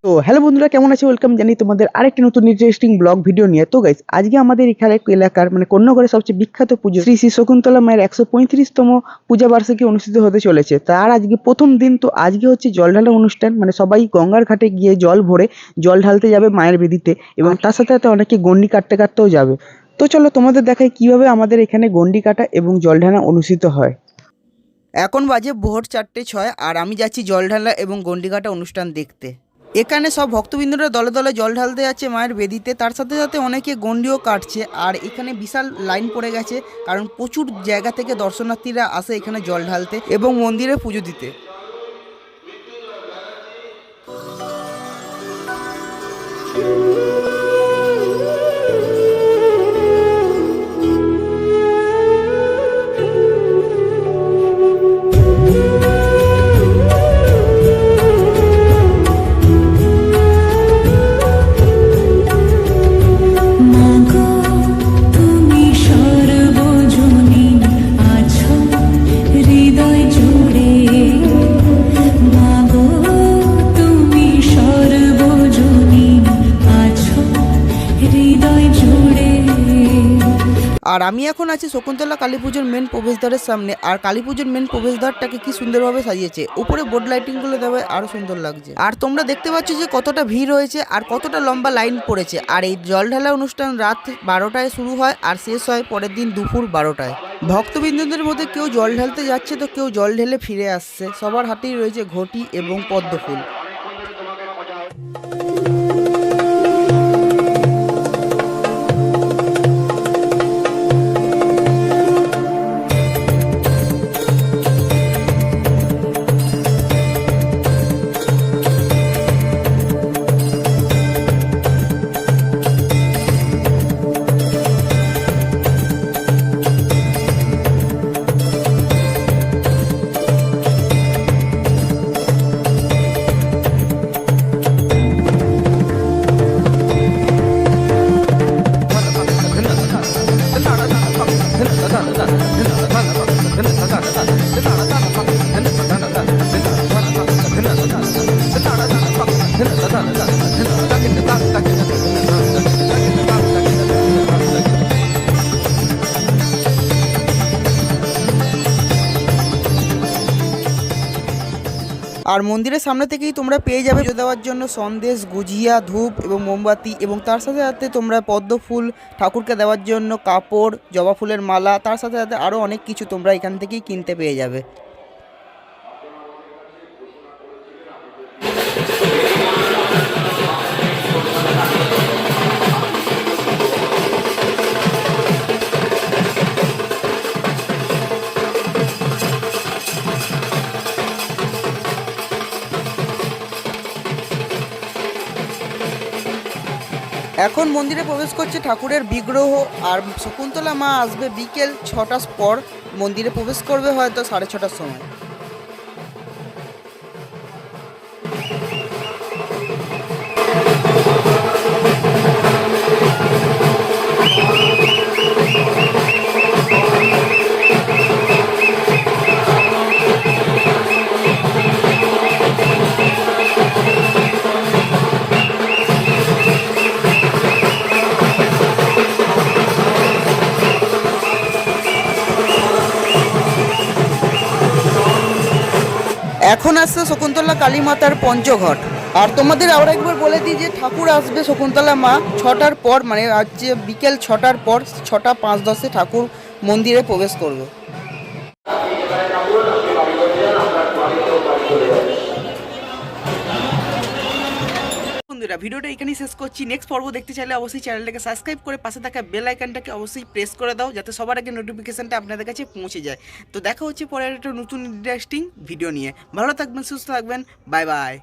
তো হ্যালো বন্ধুরা, কেমন আছে? ওয়েলকাম জানি তোমাদের আরেকটি নতুন ইন্টারেস্টিং ব্লগ ভিডিও নিয়ে। তো গাইস, আজকে আমাদের এখানে এলাকার কন্যাগড়ের সবচেয়ে বিখ্যাত পুজো শ্রী শ্রী শকুন্তলা মায়ের 135তম পূজা বার্ষিকী অনুষ্ঠিত হতে চলেছে। তার আজকে প্রথম দিন। তো আজকে হচ্ছে জল ঢালা অনুষ্ঠান, সবাই গঙ্গার ঘাটে গিয়ে জল ভরে জল ঢালতে যাবে মায়ের বেদিতে, এবং তার সাথে সাথে অনেকে গন্ডি কাটতে কাটতেও যাবে। তো চলো তোমাদের দেখাই কিভাবে আমাদের এখানে গন্ডি কাটা এবং জল ঢালা অনুষ্ঠিত হয়। এখন বাজে ভোর 4:06 আর আমি যাচ্ছি জল ঢালা এবং গন্ডিকাটা অনুষ্ঠান দেখতে। এখানে সব ভক্তবৃন্দরা দলে দলে জল ঢালতে যাচ্ছে মায়ের বেদিতে, তার সাথে সাথে অনেকে গন্ডিও কাটছে। আর এখানে বিশাল লাইন পড়ে গেছে, কারণ প্রচুর জায়গা থেকে দর্শনার্থীরা আসে এখানে জল ঢালতে এবং মন্দিরে পুজো দিতে। আর আমি এখন আছি শকুন্তলা কালী পুজোর মেন প্রবেশদ্বারের সামনে। আর কালী পুজোর মেন প্রবেশদ্বারটাকে কি সুন্দরভাবে সাজিয়েছে, উপরে বোর্ড লাইটিংগুলো দেওয়া আরো সুন্দর লাগছে। আর তোমরা দেখতে পাচ্ছ যে কতটা ভিড় হয়েছে আর কতটা লম্বা লাইন পড়েছে। আর এই জল ঢালা অনুষ্ঠান রাত 12টায় শুরু হয় আর শেষ হয় পরের দিন দুপুর 12টায়। ভক্তবৃন্দদের মধ্যে কেউ জল ঢালতে যাচ্ছে তো কেউ জল ঢেলে ফিরে আসছে। সবার হাতেই রয়েছে ঘটি এবং পদ্ম ফুল। আর মন্দিরের সামনে থেকেই তোমরা পেয়ে যাবে পুজো দেওয়ার জন্য সন্দেশ, গুজিয়া, ধূপ এবং মোমবাতি, এবং তার সাথে সাথে তোমরা পদ্ম ফুল, ঠাকুরকে দেওয়ার জন্য কাপড়, জবা ফুলের মালা, তার সাথে সাথে আরও অনেক কিছু তোমরা এখান থেকেই কিনতে পেয়ে যাবে। এখন মন্দিরে প্রবেশ করছে ঠাকুরের বিগ্রহ। আর শকুন্তলা মা আসবে বিকেল 6টার পর, মন্দিরে প্রবেশ করবে হয়তো 6:30টার সময়। এখন আসছে শকুন্তলা কালী মাতার পঞ্চঘট। আর তোমাদের আবার একবার বলে দিই যে ঠাকুর আসবে শকুন্তলা মা 6টার পর, আজকে বিকেল 6টার পর 6টা 5-10 ঠাকুর মন্দিরে প্রবেশ করবে। বন্ধুরা, ভিডিওটা এখানেই শেষ করছি। নেক্সট পর্ব দেখতে চাইলে অবশ্যই চ্যানেলটাকে সাবস্ক্রাইব করে পাশে থাকা বেল আইকনটাকে অবশ্যই প্রেস করে দাও, যাতে সবার আগে নোটিফিকেশনটা আপনাদের কাছে পৌঁছে যায়। তো দেখা হচ্ছে পরে একটা নতুন ইন্টারেস্টিং ভিডিও নিয়ে। ভালো থাকবেন, সুস্থ থাকবেন, বাই বাই।